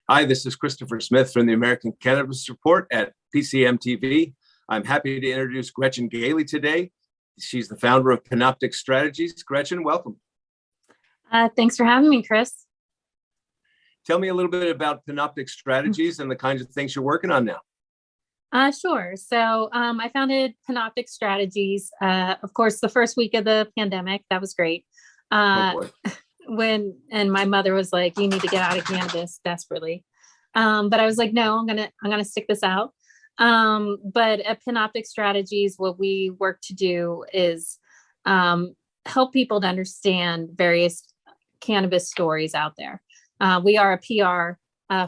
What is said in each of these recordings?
Hi, this is Christopher Smith from the American Cannabis Report at PCM-TV. I'm happy to introduce Gretchen Gailey today. She's the founder of Panoptic Strategies. Gretchen, welcome. Thanks for having me, Chris. Tell me a little bit about Panoptic Strategies and the kinds of things you're working on now. Sure. So I founded Panoptic Strategies, of course, the first week of the pandemic. That was great. Oh boy. And my mother was like, you need to get out of cannabis desperately. But I was like, no, I'm gonna stick this out. But at Panoptic Strategies, what we work to do is help people to understand various cannabis stories out there. We are a PR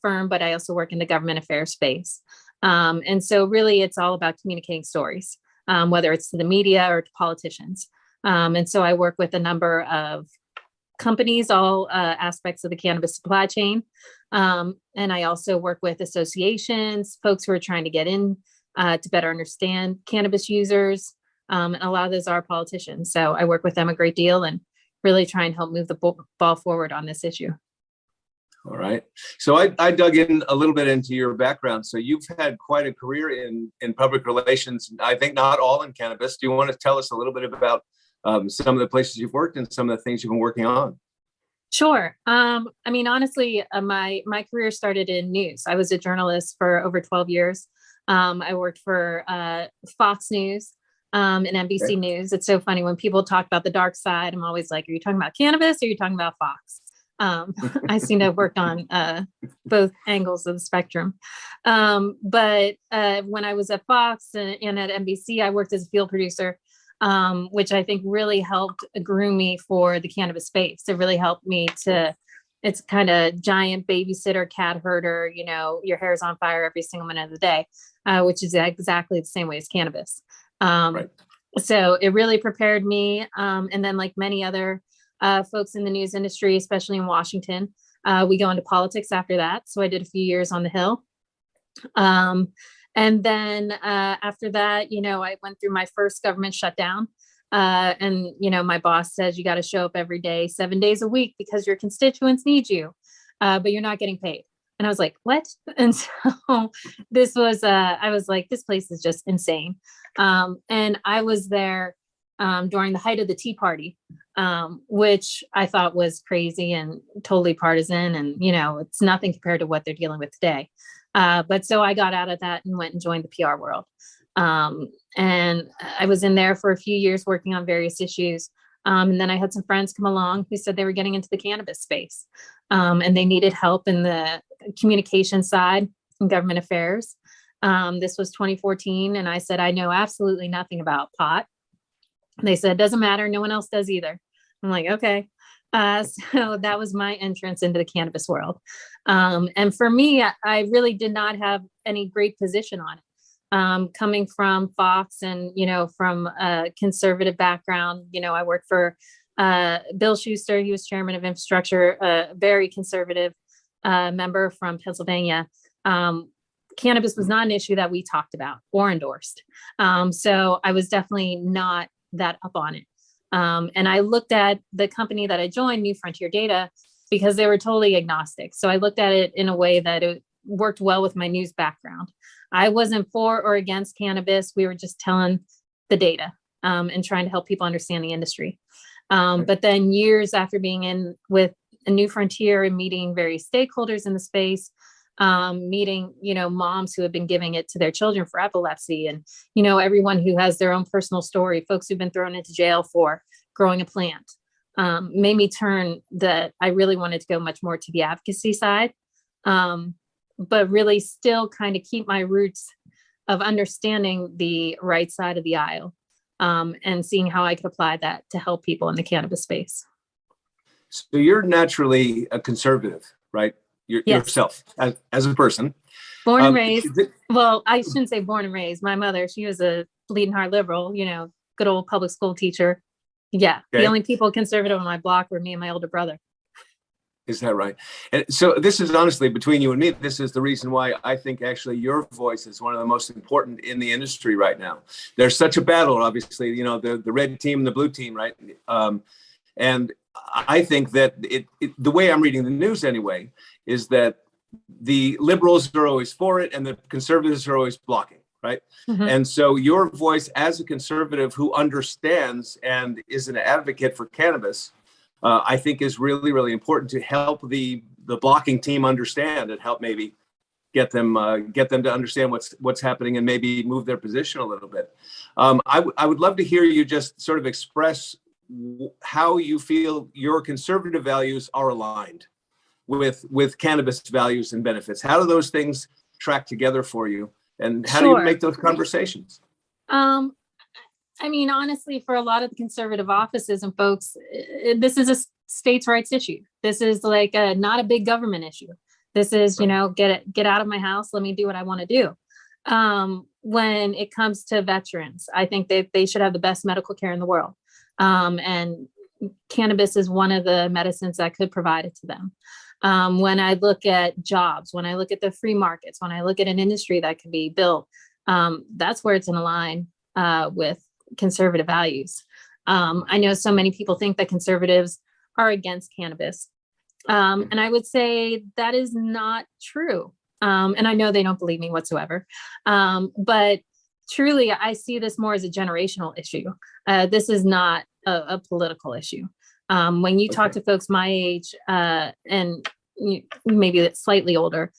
firm, but I also work in the government affairs space. And so really it's all about communicating stories, whether it's to the media or to politicians. And so I work with a number of companies, all aspects of the cannabis supply chain. And I also work with associations, folks who are trying to get in to better understand cannabis users. And a lot of those are politicians. So I work with them a great deal and really try and help move the ball forward on this issue. All right. So I dug in a little bit into your background. So you've had quite a career in public relations. I think not all in cannabis. Do you want to tell us a little bit about some of the places you've worked and some of the things you've been working on? Sure. I mean, honestly, my career started in news. I was a journalist for over 12 years. I worked for Fox News and NBC News. It's so funny when people talk about the dark side. I'm always like, are you talking about cannabis or are you talking about Fox? I seem to have worked on both angles of the spectrum. But when I was at Fox and at NBC, I worked as a field producer, which I think really helped groom me for the cannabis space. It really helped me it's kind of giant babysitter, cat herder, you know, your hair's on fire every single minute of the day, which is exactly the same way as cannabis. Right. So it really prepared me. And then like many other folks in the news industry, especially in Washington, we go into politics after that. So I did a few years on the Hill. And then after that, you know, I went through my first government shutdown. And, you know, my boss says you got to show up every day, 7 days a week because your constituents need you, but you're not getting paid. And I was like, what? And so this was, I was like, this place is just insane. And I was there during the height of the Tea Party, which I thought was crazy and totally partisan. And, you know, it's nothing compared to what they're dealing with today. But so I got out of that and went and joined the PR world. And I was in there for a few years working on various issues. And then I had some friends come along who said they were getting into the cannabis space and they needed help in the communication side and government affairs. This was 2014. And I said, I know absolutely nothing about pot. They said, doesn't matter. No one else does either. I'm like, okay. So that was my entrance into the cannabis world. And for me, I really did not have any great position on it. Coming from Fox and, you know, from a conservative background, you know, I worked for Bill Shuster. He was chairman of infrastructure, a very conservative member from Pennsylvania. Cannabis was not an issue that we talked about or endorsed. So I was definitely not that up on it. And I looked at the company that I joined, New Frontier Data, because they were totally agnostic. So I looked at it in a way that it worked well with my news background. I wasn't for or against cannabis. We were just telling the data and trying to help people understand the industry. But then years after being in with a New Frontier and meeting various stakeholders in the space, meeting, you know, moms who have been giving it to their children for epilepsy and, you know, everyone who has their own personal story, folks who've been thrown into jail for growing a plant, made me turn that I really wanted to go much more to the advocacy side, but really still kind of keep my roots of understanding the right side of the aisle and seeing how I could apply that to help people in the cannabis space. So you're naturally a conservative, right? Yes. Yourself as a person. Born and raised. Well, I shouldn't say born and raised. My mother, she was a bleeding heart liberal, you know, good old public school teacher. Yeah. Okay. The only people conservative on my block were me and my older brother. Is that right? And so this is honestly between you and me, this is the reason why I think actually your voice is one of the most important in the industry right now. There's such a battle, obviously, you know, the red team and the blue team, right? And I think that the way I'm reading the news anyway, is that the liberals are always for it and the conservatives are always blocking, right? Mm-hmm. And so your voice as a conservative who understands and is an advocate for cannabis, I think is really, really important to help the blocking team understand and help maybe get them to understand what's happening and maybe move their position a little bit. I would love to hear you just sort of express how you feel your conservative values are aligned with cannabis values and benefits. How do those things track together for you, and how do you make those conversations? I mean, honestly, for a lot of the conservative offices and folks, this is a states' rights issue. This is like not a big government issue. This is, get out of my house. Let me do what I want to do. When it comes to veterans, I think they should have the best medical care in the world. And cannabis is one of the medicines that could provide it to them. When I look at jobs, when I look at the free markets, when I look at an industry that can be built, that's where it's in line with conservative values. I know so many people think that conservatives are against cannabis. And I would say that is not true. And I know they don't believe me whatsoever. But truly, I see this more as a generational issue. This is not a political issue. When you talk to folks my age and maybe slightly older,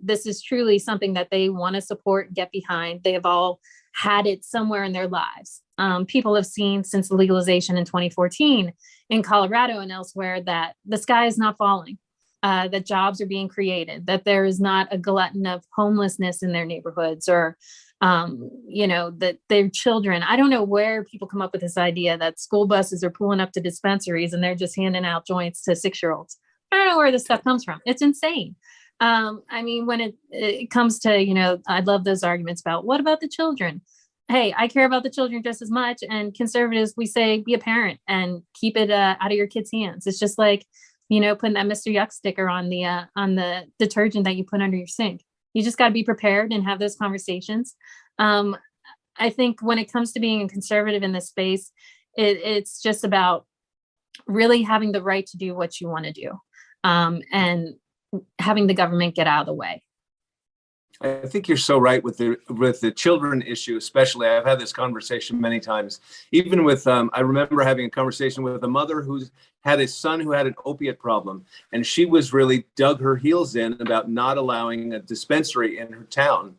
this is truly something that they want to support, get behind. They have all had it somewhere in their lives. People have seen since the legalization in 2014 in Colorado and elsewhere that the sky is not falling, that jobs are being created, that there is not a glutton of homelessness in their neighborhoods, or that their children, I don't know where people come up with this idea that school buses are pulling up to dispensaries and they're just handing out joints to 6-year-olds. I don't know where this stuff comes from. It's insane. I mean, when it comes to, I love those arguments about what about the children? Hey, I care about the children just as much. And conservatives, we say, be a parent and keep it out of your kids' hands. It's just like, putting that Mr. Yuck sticker on the detergent that you put under your sink. You just got to be prepared and have those conversations. I think when it comes to being a conservative in this space, it's just about really having the right to do what you want to do, and having the government get out of the way. I think you're so right with the children issue, especially. I've had this conversation many times, even with, I remember having a conversation with a mother who had a son who had an opiate problem, and she was really dug her heels in about not allowing a dispensary in her town.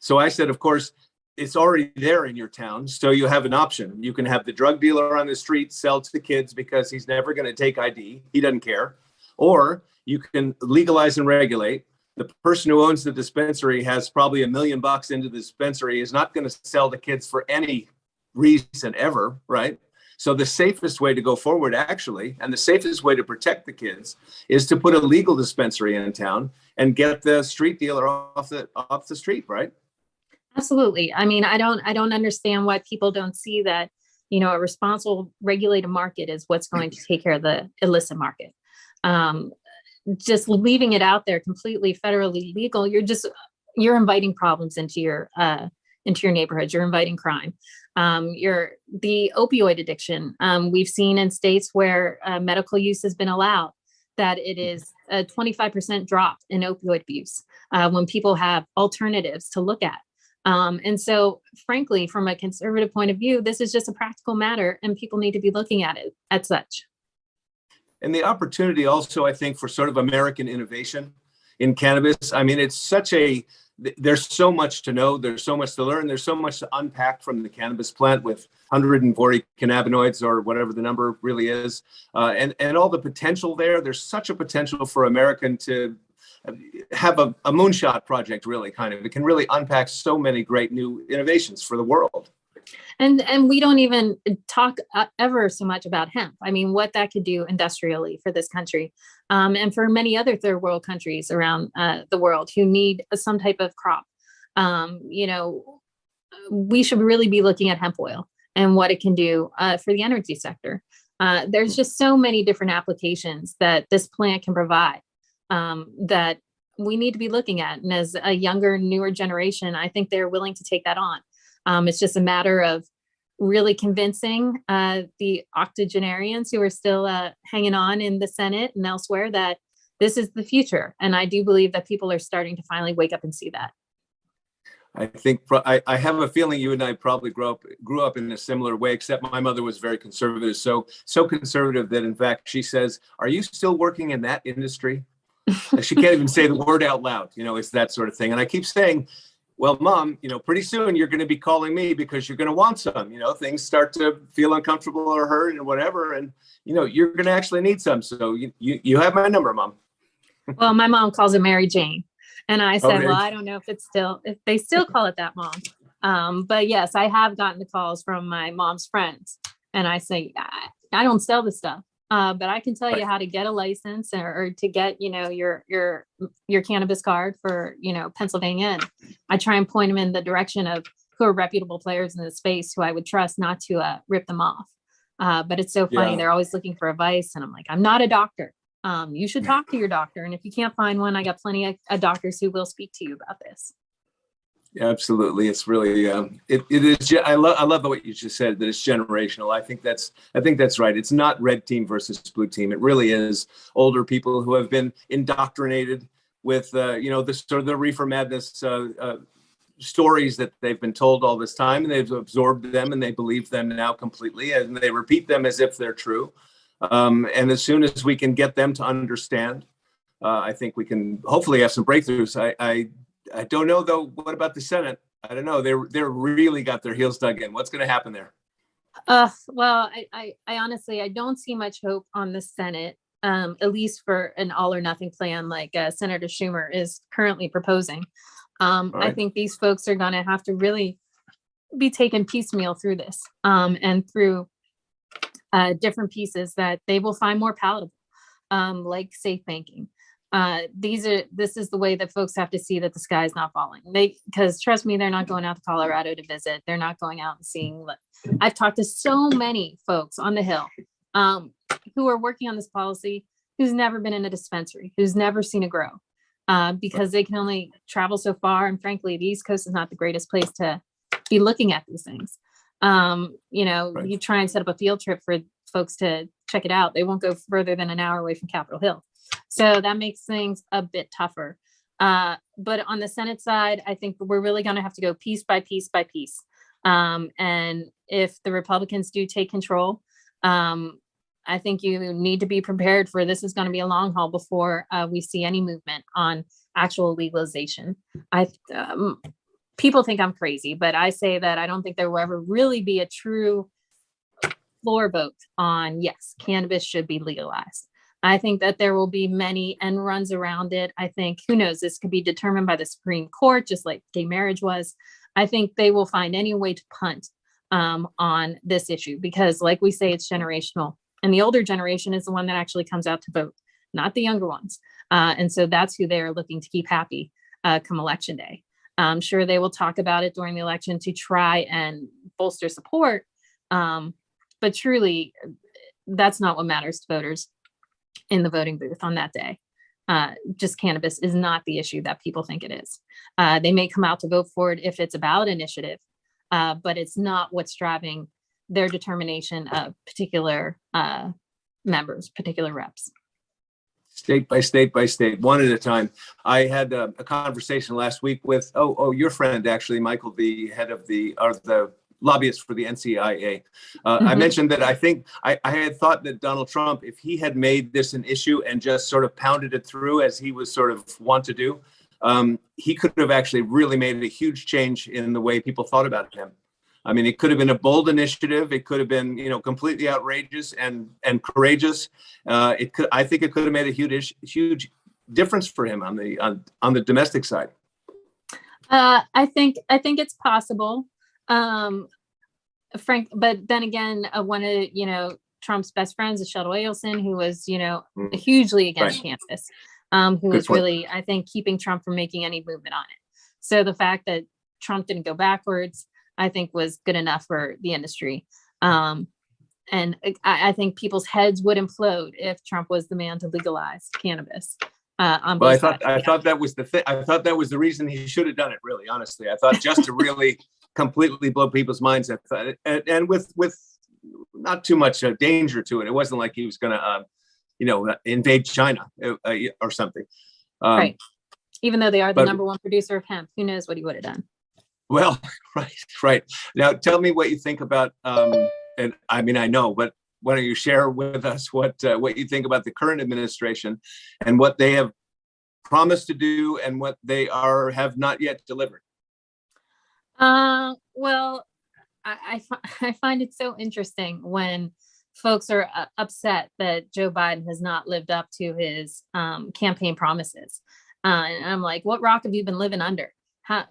So I said, of course, it's already there in your town, so you have an option. You can have the drug dealer on the street sell to kids because he's never going to take ID. He doesn't care. Or you can legalize and regulate. The person who owns the dispensary has probably $1 million into the dispensary, is not going to sell the kids for any reason ever, right? So the safest way to go forward, actually, and the safest way to protect the kids, is to put a legal dispensary in town and get the street dealer off the street, right? Absolutely. I mean, I don't understand why people don't see that, a responsible regulated market is what's going to take care of the illicit market. Just leaving it out there completely federally legal, you're inviting problems into your neighborhood. You're inviting crime. The opioid addiction. We've seen in states where medical use has been allowed that it is a 25% drop in opioid abuse when people have alternatives to look at. And so, frankly, from a conservative point of view, this is just a practical matter, and people need to be looking at it as such. And the opportunity also, I think, for sort of American innovation in cannabis. I mean, there's so much to know. There's so much to learn. There's so much to unpack from the cannabis plant with 140 cannabinoids or whatever the number really is. And all the potential there. There's such a potential for American to have a moonshot project, really, kind of. It can really unpack so many great new innovations for the world. And we don't even talk ever so much about hemp. I mean, what that could do industrially for this country, and for many other third world countries around the world who need some type of crop. We should really be looking at hemp oil and what it can do for the energy sector. There's just so many different applications that this plant can provide that we need to be looking at. And as a younger, newer generation, I think they're willing to take that on. It's just a matter of really convincing the octogenarians who are still hanging on in the Senate and elsewhere that this is the future. And I do believe that people are starting to finally wake up and see that. I think I have a feeling you and I probably grew up in a similar way, except my mother was very conservative. So conservative that in fact she says, "Are you still working in that industry?" She can't even say the word out loud. It's that sort of thing. And I keep saying, "Well, Mom, pretty soon you're going to be calling me because you're going to want some. Things start to feel uncomfortable or hurt and whatever, and you're going to actually need some. So you have my number, Mom." Well, my mom calls it Mary Jane. And I said, Okay. well, I don't know if they still call it that, Mom. But yes, I have gotten the calls from my mom's friends. And I say, I don't sell this stuff, but I can tell you how to get a license or to get, your cannabis card for, Pennsylvania. And I try and point them in the direction of who are reputable players in the space who I would trust not to rip them off. But it's so funny. Yeah. They're always looking for advice. And I'm like, I'm not a doctor. You should talk to your doctor. And if you can't find one, I got plenty of doctors who will speak to you about this. Absolutely. It's really, it is. I love what you just said, that it's generational. I think that's right. It's not red team versus blue team. It really is older people who have been indoctrinated with, the sort of the reefer madness stories that they've been told all this time, and they've absorbed them and they believe them now completely, and they repeat them as if they're true. And as soon as we can get them to understand, I think we can hopefully have some breakthroughs. I don't know though. What about the Senate? I don't know. They're really got their heels dug in. What's going to happen there? Well, I honestly, I don't see much hope on the Senate, at least for an all or nothing plan like Senator Schumer is currently proposing. Right. I think these folks are going to have to really be taken piecemeal through this, and through different pieces that they will find more palatable, like safe banking. This is the way that folks have to see that the sky is not falling. Because trust me, they're not going out to Colorado to visit. They're not going out and seeing. I've talked to so many folks on the Hill who are working on this policy, who's never been in a dispensary, who's never seen a grow, because they can only travel so far. And frankly, the East Coast is not the greatest place to be looking at these things. Right. You try and set up a field trip for folks to check it out. They won't go further than an hour away from Capitol Hill. So that makes things a bit tougher. But on the Senate side, I think we're really going to have to go piece by piece by piece. And if the Republicans do take control, I think you need to be prepared for this is going to be a long haul before we see any movement on actual legalization. People think I'm crazy, but I say that I don't think there will ever really be a true floor vote on, yes, cannabis should be legalized. I think that there will be many end runs around it. I think, who knows, this could be determined by the Supreme Court, just like gay marriage was. I think they will find any way to punt on this issue because, like we say, it's generational. And the older generation is the one that actually comes out to vote, not the younger ones. And so that's who they're looking to keep happy come election day. I'm sure they will talk about it during the election to try and bolster support. But truly, that's not what matters to voters in the voting booth on that day. Just cannabis is not the issue that people think it is. They may come out to vote for it if it's a ballot initiative, but it's not what's driving their determination of particular members, particular reps. State by state by state, one at a time. I had a conversation last week with your friend actually, Michael, the head of the lobbyist for the NCIA. I mentioned that I think I had thought that Donald Trump, if he had made this an issue and just sort of pounded it through as he was sort of want to do, he could have actually really made a huge change in the way people thought about him. I mean, it could have been a bold initiative. It could have been, completely outrageous and courageous. I think it could have made a huge difference for him on the domestic side. I think it's possible, Frank. But then again, one of Trump's best friends is Sheldon Adelson, who was hugely against cannabis, who was really, I think, keeping Trump from making any movement on it. So the fact that Trump didn't go backwards, I think, was good enough for the industry. And I think people's heads would implode if Trump was the man to legalize cannabis. Well, I thought that was the thing. I thought that was the reason he should have done it. Really, honestly, I thought just to really completely blow people's minds. And with not too much danger to it. It wasn't like he was going to invade China or something. Right. Even though they are the but- #1 producer of hemp, who knows what he would have done? Well, right. Now, tell me what you think about, and I mean, I know, but why don't you share with us what you think about the current administration and what they have promised to do and what they have not yet delivered? Well, I find it so interesting when folks are upset that Joe Biden has not lived up to his campaign promises. And I'm like, what rock have you been living under?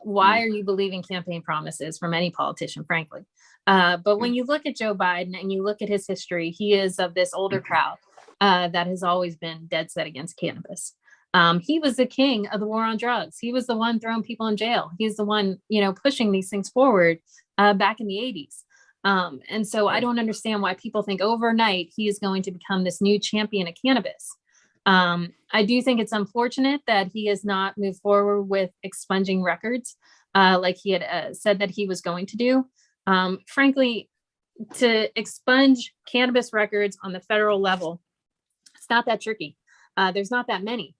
Why are you believing campaign promises from any politician, frankly? But when you look at Joe Biden and you look at his history, he is of this older crowd that has always been dead set against cannabis. He was the king of the war on drugs. He was the one throwing people in jail. He's the one, pushing these things forward back in the 80s. And so I don't understand why people think overnight he is going to become this new champion of cannabis. I do think it's unfortunate that he has not moved forward with expunging records like he had said that he was going to do. Frankly, to expunge cannabis records on the federal level, it's not that tricky. There's not that many.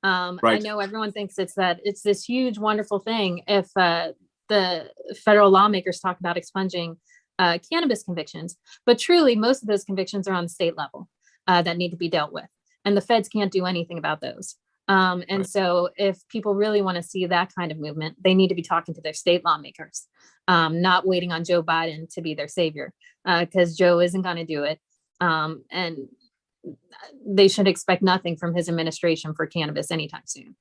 Right. I know everyone thinks it's this huge, wonderful thing if the federal lawmakers talk about expunging cannabis convictions, but truly most of those convictions are on the state level that need to be dealt with. And the feds can't do anything about those. And so if people really want to see that kind of movement, they need to be talking to their state lawmakers, not waiting on Joe Biden to be their savior, because Joe isn't going to do it. And they should expect nothing from his administration for cannabis anytime soon.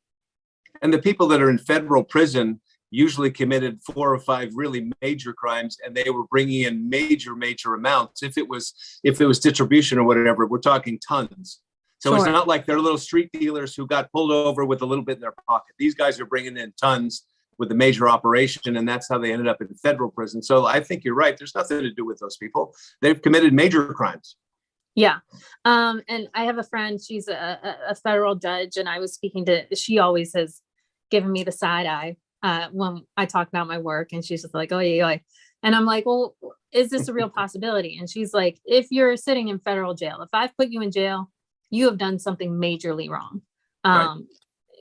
And the people that are in federal prison usually committed 4 or 5 really major crimes, and they were bringing in major amounts. If it was distribution or whatever, we're talking tons. So Sure. It's not like they're little street dealers who got pulled over with a little bit in their pocket. These guys are bringing in tons with a major operation, and that's how they ended up in federal prison. So I think you're right. There's nothing to do with those people. They've committed major crimes. Yeah. And I have a friend, she's a federal judge, and I was she always has given me the side eye when I talk about my work, and she's just like, oh yeah. And I'm like, well, is this a real possibility? And she's like, if you're sitting in federal jail, if I've put you in jail, you have done something majorly wrong. Right.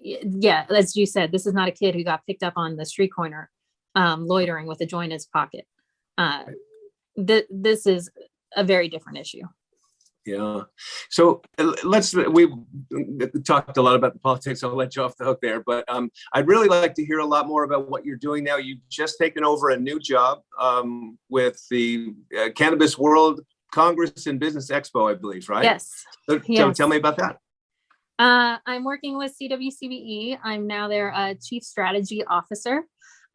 Yeah, as you said, this is not a kid who got picked up on the street corner loitering with a joint in his pocket. This is a very different issue. Yeah. So we talked a lot about the politics. I'll let you off the hook there, but I'd really like to hear a lot more about what you're doing now. You've just taken over a new job with the Cannabis World Congress and Business Expo, I believe, right? Yes. So tell me about that. I'm working with CWCBE. I'm their Chief Strategy Officer.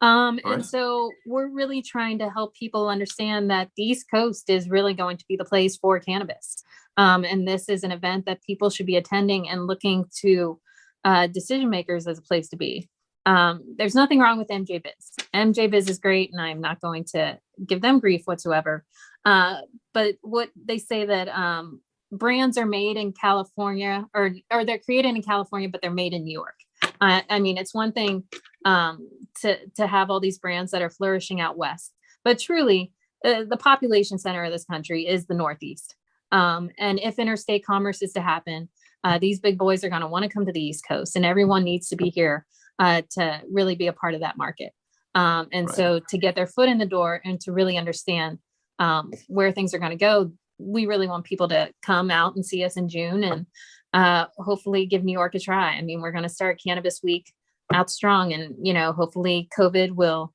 And so we're really trying to help people understand that the East Coast is really going to be the place for cannabis. And this is an event that people should be attending and looking to decision makers as a place to be. There's nothing wrong with MJBiz. MJBiz is great, and I'm not going to give them grief whatsoever. But what they say that brands are made in California, or they're created in California, but they're made in New York. I mean, it's one thing to have all these brands that are flourishing out west, but truly the population center of this country is the Northeast. And if interstate commerce is to happen, these big boys are going to want to come to the East Coast, and everyone needs to be here to really be a part of that market. So to get their foot in the door and to really understand where things are going to go, we really want people to come out and see us in June and hopefully give New York a try. I mean, we're going to start Cannabis Week out strong, and, hopefully COVID will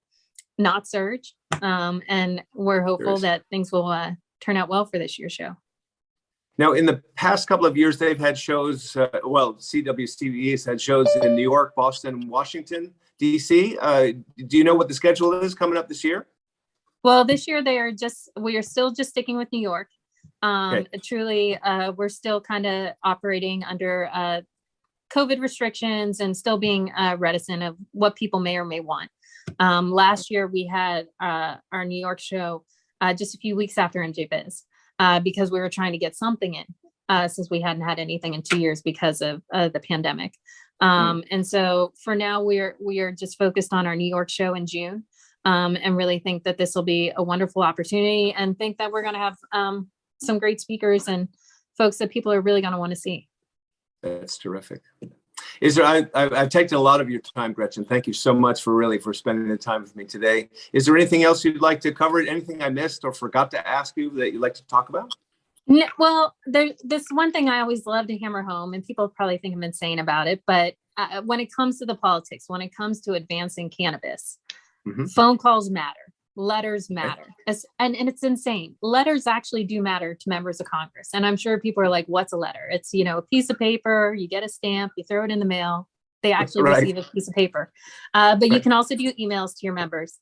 not surge. And we're hopeful that things will turn out well for this year's show. Now, in the past couple of years, they've had shows, CWCBE has had shows in New York, Boston, Washington, D.C. Do you know what the schedule is coming up this year? Well, this year we are still just sticking with New York. Truly, we're still kind of operating under COVID restrictions and still being reticent of what people may or may want. Last year, we had our New York show just a few weeks after MJBiz because we were trying to get something in since we hadn't had anything in 2 years because of the pandemic. And so for now, we are just focused on our New York show in June. And really think that this will be a wonderful opportunity, and think that we're going to have some great speakers and folks that people are really going to want to see. That's terrific. Is there, I've taken a lot of your time, Gretchen. Thank you so much for spending the time with me today. Is there anything else you'd like to cover? Anything I missed or forgot to ask you that you'd like to talk about? No, well, this one thing I always love to hammer home, and people probably think I'm insane about it, but when it comes to the politics, when it comes to advancing cannabis, phone calls matter. Letters matter. And it's insane. Letters actually do matter to members of Congress. And I'm sure people are like, what's a letter? It's, a piece of paper, you get a stamp, you throw it in the mail. They actually receive a piece of paper. But you can also do emails to your members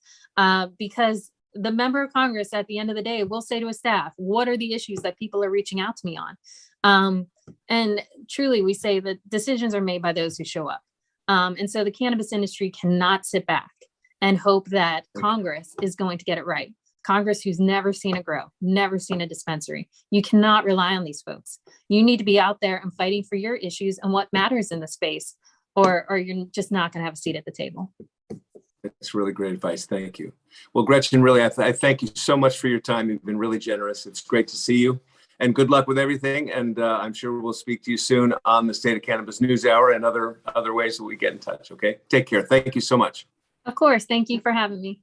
because the member of Congress at the end of the day will say to a staff, what are the issues that people are reaching out to me on? And truly, we say that decisions are made by those who show up. And so the cannabis industry cannot sit back and hope that Congress is going to get it right. Congress who's never seen a grow, never seen a dispensary. You cannot rely on these folks. You need to be out there and fighting for your issues and what matters in the space, or you're just not going to have a seat at the table. That's really great advice. Thank you. Well, Gretchen, really, I thank you so much for your time. You've been really generous. It's great to see you. And good luck with everything. And I'm sure we'll speak to you soon on the State of Cannabis News Hour and other ways that we get in touch. Okay. Take care. Thank you so much. Of course. Thank you for having me.